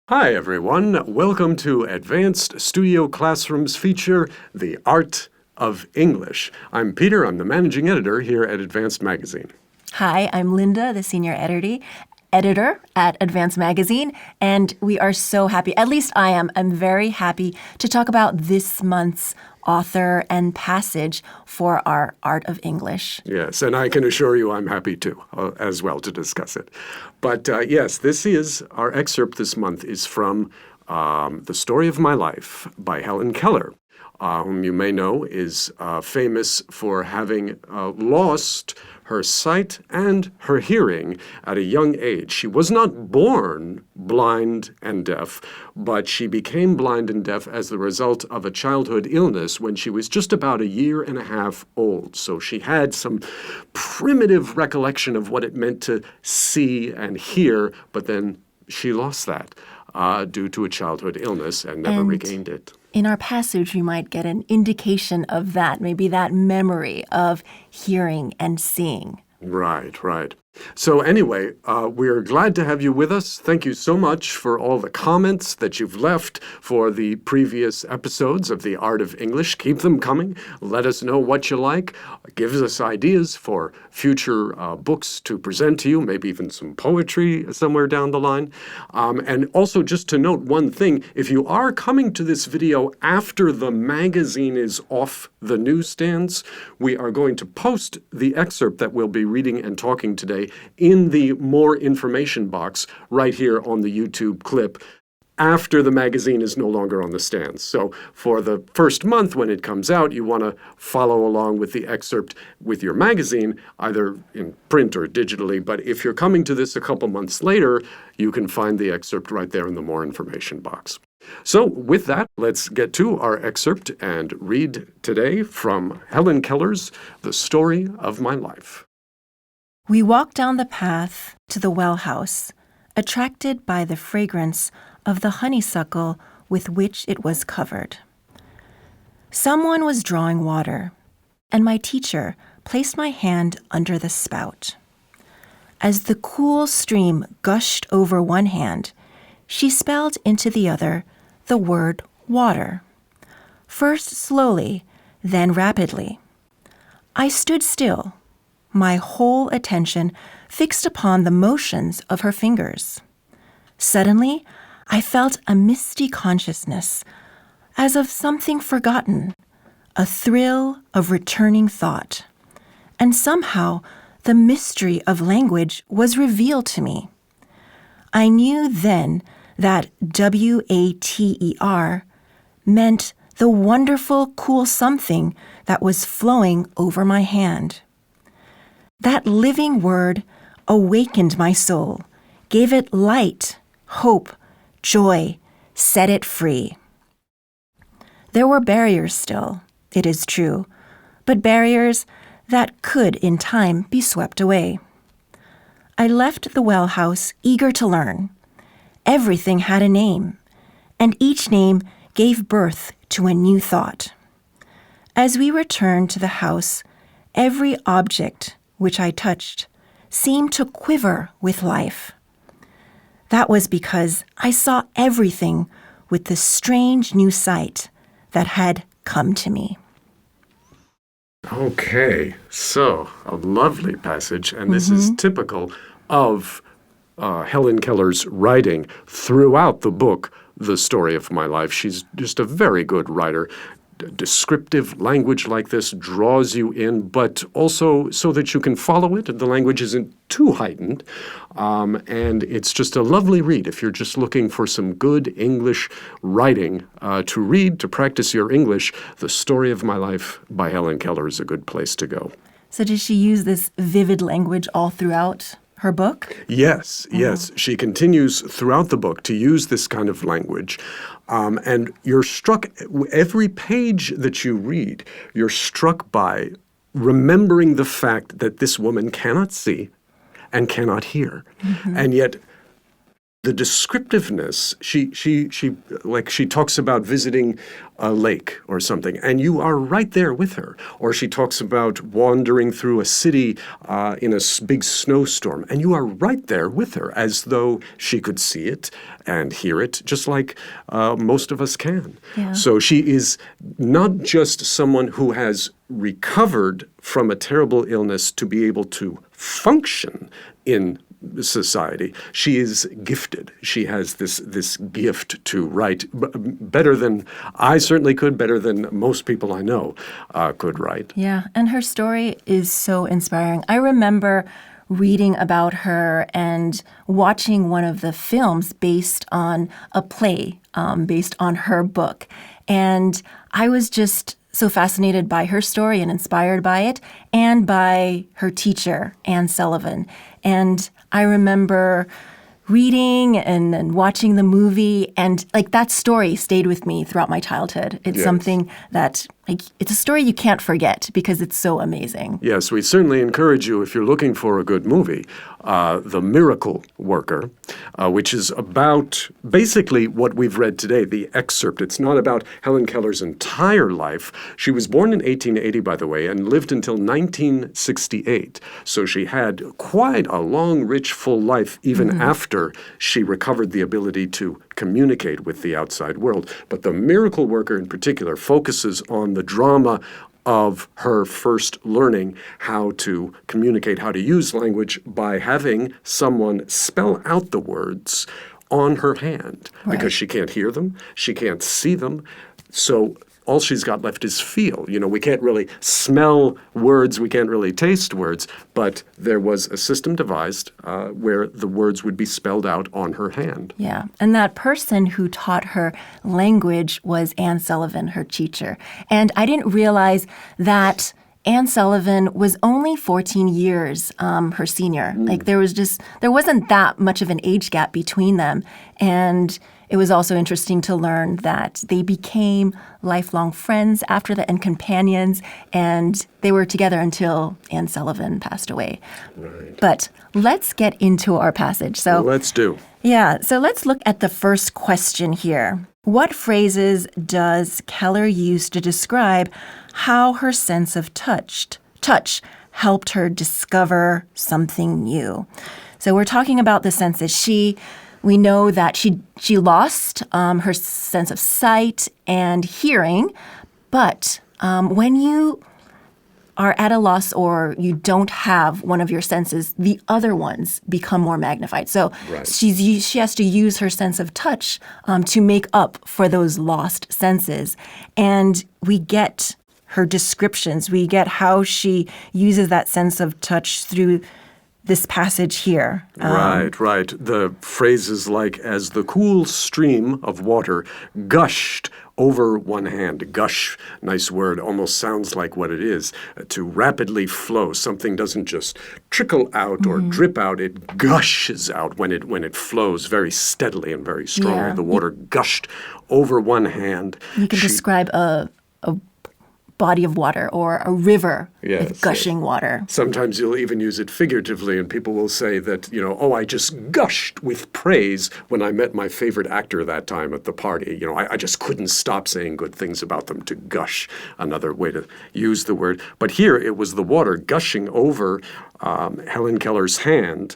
Hi, everyone. Welcome to Advanced Studio Classroom's feature, The Art of English. I'm Peter. I'm the managing editor here at Advanced Magazine. Hi, I'm Linda, the senior editor at Advanced Magazine, and we are so happy, at least I am, I'm very happy to talk about this month's author and passage for our Art of English. Yes, and I can assure you I'm happy too, as well, to discuss it. But yes, our excerpt this month is from The Story of My Life by Helen Keller, whom you may know is famous for having lost her sight and her hearing at a young age. She was not born blind and deaf, but she became blind and deaf as the result of a childhood illness when she was just about a year and a half old. So she had some primitive recollection of what it meant to see and hear, but then she lost that due to a childhood illness and never regained it. In our passage, we might get an indication of that, maybe that memory of hearing and seeing. Right, right. So anyway, we're glad to have you with us. Thank you so much for all the comments that you've left for the previous episodes of The Art of English. Keep them coming. Let us know what you like. Give us ideas for future books to present to you, maybe even some poetry somewhere down the line. And also just to note one thing, if you are coming to this video after the magazine is off the newsstands, we are going to post the excerpt that we'll be reading and talking today in the more information box right here on the YouTube clip after the magazine is no longer on the stands. So for the first month when it comes out, you want to follow along with the excerpt with your magazine, either in print or digitally. But if you're coming to this a couple months later, you can find the excerpt right there in the more information box. So with that, let's get to our excerpt and read today from Helen Keller's The Story of My Life. We walked down the path to the well house, attracted by the fragrance of the honeysuckle with which it was covered. Someone was drawing water, and my teacher placed my hand under the spout. As the cool stream gushed over one hand, she spelled into the other the word water, first slowly, then rapidly. I stood still, my whole attention fixed upon the motions of her fingers. Suddenly, I felt a misty consciousness, as of something forgotten, a thrill of returning thought. And somehow, the mystery of language was revealed to me. I knew then that water meant the wonderful, cool something that was flowing over my hand. That living word awakened my soul, gave it light, hope, joy, set it free. There were barriers still, it is true, but barriers that could in time be swept away. I left the well house eager to learn. Everything had a name, and each name gave birth to a new thought. As we returned to the house, every object which I touched seemed to quiver with life. That was because I saw everything with the strange new sight that had come to me. Okay, so a lovely passage, and this is typical of Helen Keller's writing throughout the book, The Story of My Life. She's just a very good writer. Descriptive language like this draws you in, but also so that you can follow it. The language isn't too heightened, and it's just a lovely read. If you're just looking for some good English writing to read, to practice your English, The Story of My Life by Helen Keller is a good place to go. So did she use this vivid language all throughout her book? Yes, yes. She continues throughout the book to use this kind of language. And you're struck, every page that you read, you're struck by remembering the fact that this woman cannot see and cannot hear. And yet the descriptiveness, she talks about visiting a lake or something, and you are right there with her. Or she talks about wandering through a city in a big snowstorm, and you are right there with her, as though she could see it and hear it, just like most of us can. Yeah. So she is not just someone who has recovered from a terrible illness to be able to function in society. She is gifted. She has this gift to write better than I certainly could, better than most people I know could write. Yeah, and her story is so inspiring. I remember reading about her and watching one of the films based on a play, based on her book. And I was just so fascinated by her story and inspired by it, and by her teacher, Anne Sullivan. And I remember reading and watching the movie, and like that story stayed with me throughout my childhood. It's something that, like, it's a story you can't forget because it's so amazing. Yes, we certainly encourage you, if you're looking for a good movie, The Miracle Worker, which is about basically what we've read today, the excerpt. It's not about Helen Keller's entire life. She was born in 1880, by the way, and lived until 1968. So she had quite a long, rich, full life, even after she recovered the ability to communicate with the outside world. But The Miracle Worker in particular focuses on the drama of her first learning how to communicate, how to use language by having someone spell out the words on her hand, because she can't hear them, she can't see them. So all she's got left is feel. You know, we can't really smell words, we can't really taste words, but there was a system devised where the words would be spelled out on her hand. Yeah, and that person who taught her language was Anne Sullivan, her teacher. And I didn't realize that Anne Sullivan was only 14 years her senior. Like there wasn't that much of an age gap between them. And it was also interesting to learn that they became lifelong friends after that and companions, and they were together until Anne Sullivan passed away. Right. But let's get into our passage. So let's do. Yeah, so let's look at the first question here. What phrases does Keller use to describe how her sense of touch helped her discover something new? So we're talking about the senses. We know that she lost her sense of sight and hearing, but when you are at a loss or you don't have one of your senses, the other ones become more magnified. So she has to use her sense of touch to make up for those lost senses. And we get her descriptions. We get how she uses that sense of touch through this passage here. Right. The phrases like, as the cool stream of water gushed over one hand. Gush, nice word, almost sounds like what it is. To rapidly flow. Something doesn't just trickle out or drip out, it gushes out when it flows very steadily and very strongly. Yeah. The water gushed over one hand. You can describe a body of water or a river with gushing water. Sometimes you'll even use it figuratively, and people will say that, I just gushed with praise when I met my favorite actor that time at the party. I just couldn't stop saying good things about them. To gush, another way to use the word. But here it was the water gushing over Helen Keller's hand,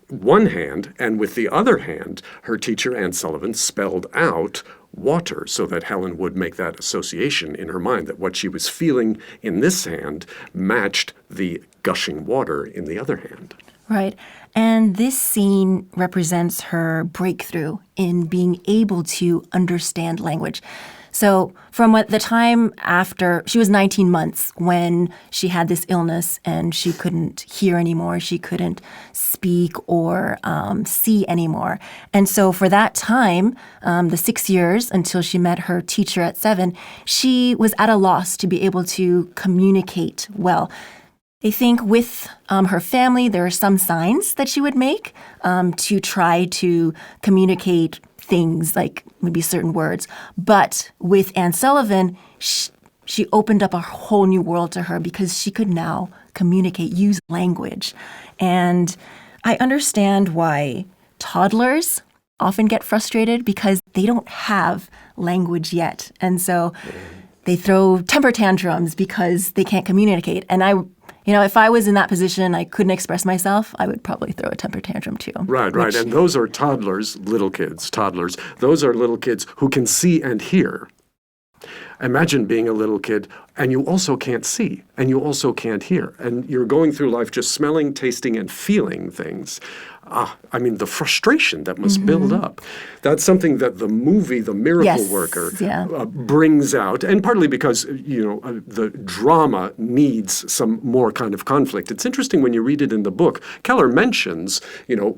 one hand, and with the other hand, her teacher, Anne Sullivan, spelled out water so that Helen would make that association in her mind that what she was feeling in this hand matched the gushing water in the other hand. Right. And this scene represents her breakthrough in being able to understand language. So from the time after, she was 19 months when she had this illness and she couldn't hear anymore, she couldn't speak or see anymore. And so for that time, the 6 years until she met her teacher at 7, she was at a loss to be able to communicate well. I think with her family, there are some signs that she would make to try to communicate things like maybe certain words. But with Anne Sullivan, she opened up a whole new world to her because she could now communicate, use language. And I understand why toddlers often get frustrated because they don't have language yet. And so they throw temper tantrums because they can't communicate. And if I was in that position, I couldn't express myself, I would probably throw a temper tantrum too. Right. And those are toddlers, little kids, toddlers. Those are little kids who can see and hear. Imagine being a little kid and you also can't see and you also can't hear. And you're going through life just smelling, tasting, and feeling things. The frustration that must build up. That's something that the movie, The Miracle Worker, brings out. And partly because, the drama needs some more kind of conflict. It's interesting when you read it in the book. Keller mentions,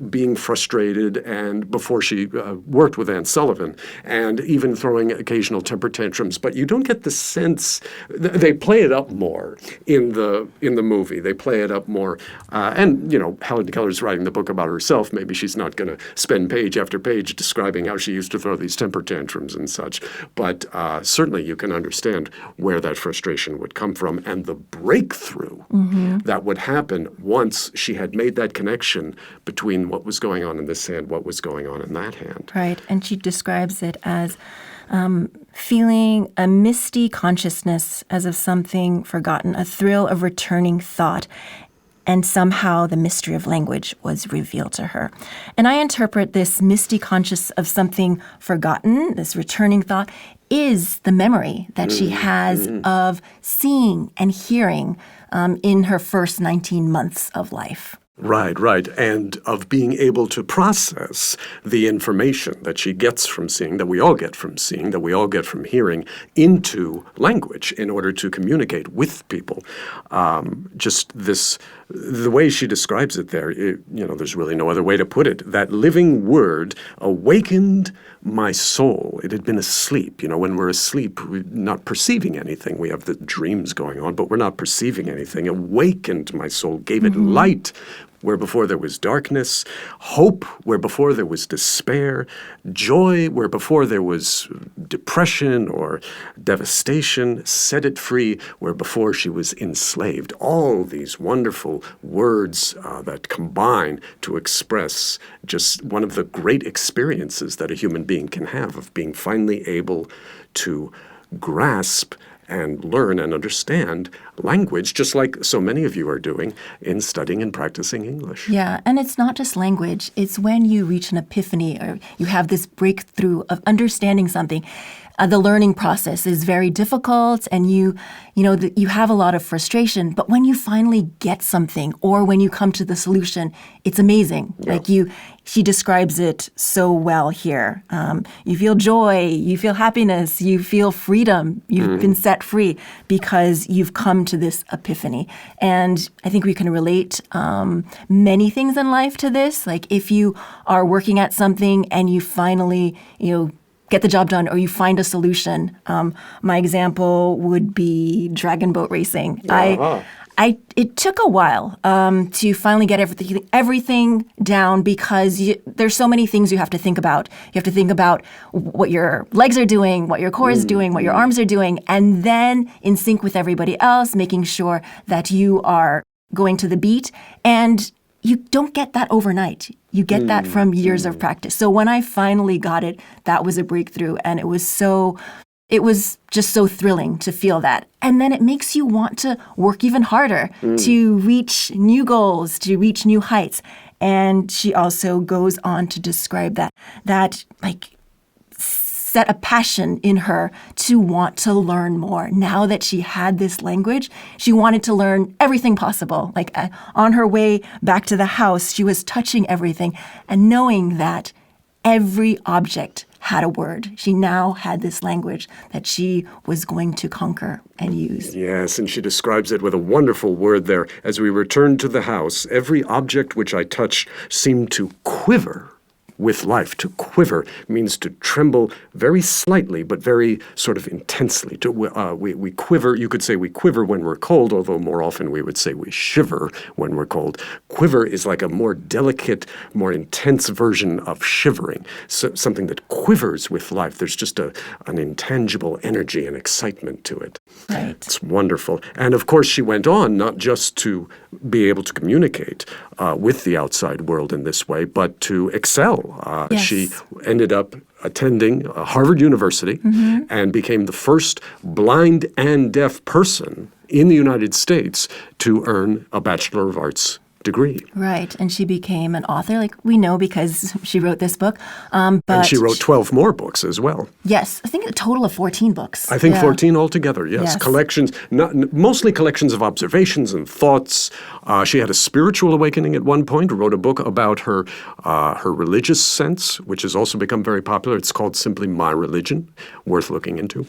being frustrated and before she worked with Anne Sullivan and even throwing occasional temper tantrums. But you don't get the sense, they play it up more in the movie. They play it up more. Helen Keller's writing the book about herself. Maybe she's not going to spend page after page describing how she used to throw these temper tantrums and such. But certainly you can understand where that frustration would come from and the breakthrough that would happen once she had made that connection between what was going on in this hand, what was going on in that hand. Right. And she describes it as feeling a misty consciousness as of something forgotten, a thrill of returning thought. And somehow the mystery of language was revealed to her. And I interpret this misty conscious of something forgotten, this returning thought, is the memory that she has of seeing and hearing in her first 19 months of life. Right. And of being able to process the information that she gets from seeing, that we all get from seeing, that we all get from hearing, into language in order to communicate with people. The way she describes it there, there's really no other way to put it. That living word awakened my soul. It had been asleep. When we're asleep, we're not perceiving anything. We have the dreams going on, but we're not perceiving anything. Awakened my soul, gave it light where before there was darkness, hope where before there was despair, joy where before there was depression or devastation, set it free where before she was enslaved. All these wonderful words that combine to express just one of the great experiences that a human being can have of being finally able to grasp and learn and understand language, just like so many of you are doing in studying and practicing English. Yeah, and it's not just language. It's when you reach an epiphany or you have this breakthrough of understanding something. The learning process is very difficult and you have a lot of frustration. But when you finally get something or when you come to the solution, it's amazing. Yeah. She describes it so well here. You feel joy, you feel happiness, you feel freedom. You've been set free because you've come to this epiphany. And I think we can relate many things in life to this. Like if you are working at something and you finally, get the job done or you find a solution. My example would be dragon boat racing. It took a while to finally get everything down because there's so many things you have to think about. You have to think about what your legs are doing, what your core is doing, what your arms are doing, and then in sync with everybody else, making sure that you are going to the beat. And you don't get that overnight. You get that from years of practice. So when I finally got it, that was a breakthrough. And it was just so thrilling to feel that. And then it makes you want to work even harder to reach new goals, to reach new heights. And she also goes on to describe that set a passion in her to want to learn more. Now that she had this language, she wanted to learn everything possible. On her way back to the house, she was touching everything and knowing that every object had a word. She now had this language that she was going to conquer and use. Yes, and she describes it with a wonderful word there. As we returned to the house, every object which I touched seemed to quiver with life. To quiver means to tremble very slightly, but very sort of intensely. We quiver, you could say we quiver when we're cold, although more often we would say we shiver when we're cold. Quiver is like a more delicate, more intense version of shivering, so something that quivers with life. There's just an intangible energy and excitement to it. Right. It's wonderful. And of course, she went on not just to be able to communicate with the outside world in this way, but to excel example. Yes. She ended up attending Harvard University and became the first blind and deaf person in the United States to earn a Bachelor of Arts degree. Right. And she became an author, like we know because she wrote this book. But And she wrote 12 more books as well. Yes. I think a total of 14 books. I think 14 altogether, yes. Yes. Collections, mostly collections of observations and thoughts. She had a spiritual awakening at one point, wrote a book about her religious sense, which has also become very popular. It's called simply My Religion, worth looking into.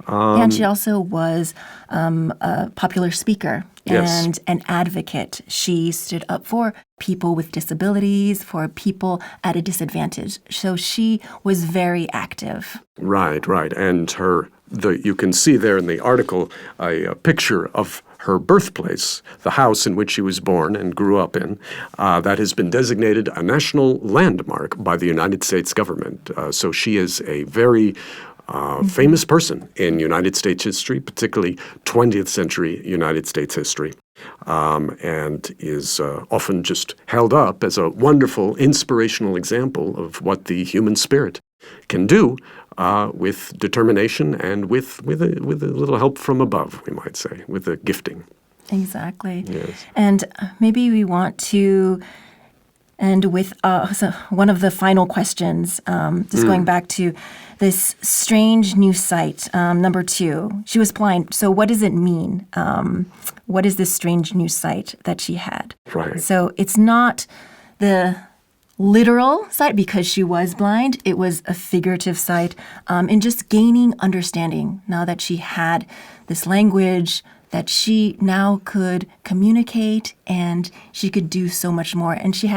And she also was a popular speaker Yes. and an advocate. She stood up for people with disabilities, for people at a disadvantage. So she was very active. Right. And you can see there in the article a picture of her birthplace, the house in which she was born and grew up in, that has been designated a national landmark by the United States government. So she is a very famous person in United States history, particularly 20th century United States history, and is often just held up as a wonderful, inspirational example of what the human spirit can do with determination and with a little help from above, we might say, with a gifting. Exactly. Yes. And maybe we want to end with one of the final questions, just going back to this strange new sight, number 2. She was blind. So what does it mean? What is this strange new sight that she had? Right. So it's not the literal sight because she was blind. It was a figurative sight in just gaining understanding now that she had this language that she now could communicate and she could do so much more. And she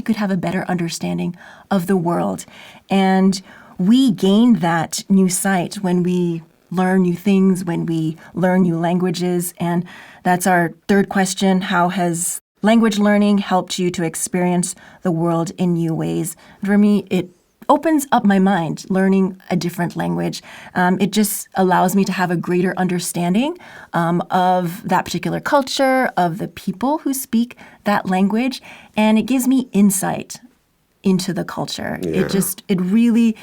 could have a better understanding of the world. And we gain that new sight when we learn new things, when we learn new languages. And that's our third question. How has language learning helped you to experience the world in new ways? For me, it opens up my mind, learning a different language. It just allows me to have a greater understanding of that particular culture, of the people who speak that language, and it gives me insight into the culture. Yeah. It really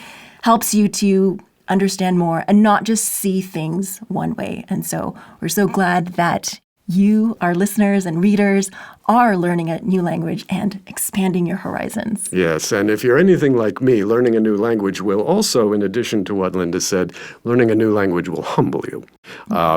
helps you to understand more and not just see things one way. And so we're so glad that you, our listeners and readers, are learning a new language and expanding your horizons. Yes, and if you're anything like me, learning a new language will also, in addition to what Linda said, learning a new language will humble you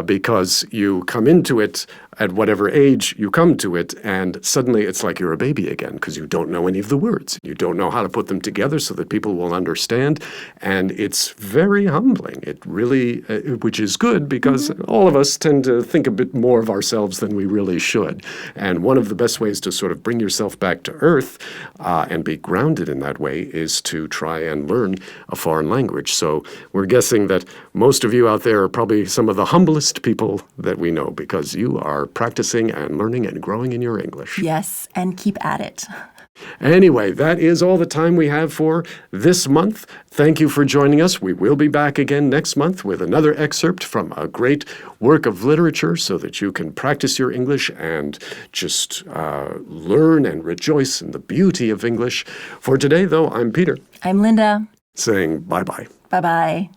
because you come into it at whatever age you come to it, and suddenly it's like you're a baby again because you don't know any of the words. You don't know how to put them together so that people will understand, and it's very humbling. It really, which is good because all of us tend to think a bit more of ourselves than we really should. And one of the best ways to sort of bring yourself back to earth and be grounded in that way is to try and learn a foreign language. So we're guessing that most of you out there are probably some of the humblest people that we know because you are practicing and learning and growing in your English. Yes, and keep at it. Anyway, that is all the time we have for this month. Thank you for joining us. We will be back again next month with another excerpt from a great work of literature so that you can practice your English and just learn and rejoice in the beauty of English. For today, though, I'm Peter. I'm Linda. Saying bye-bye. Bye-bye.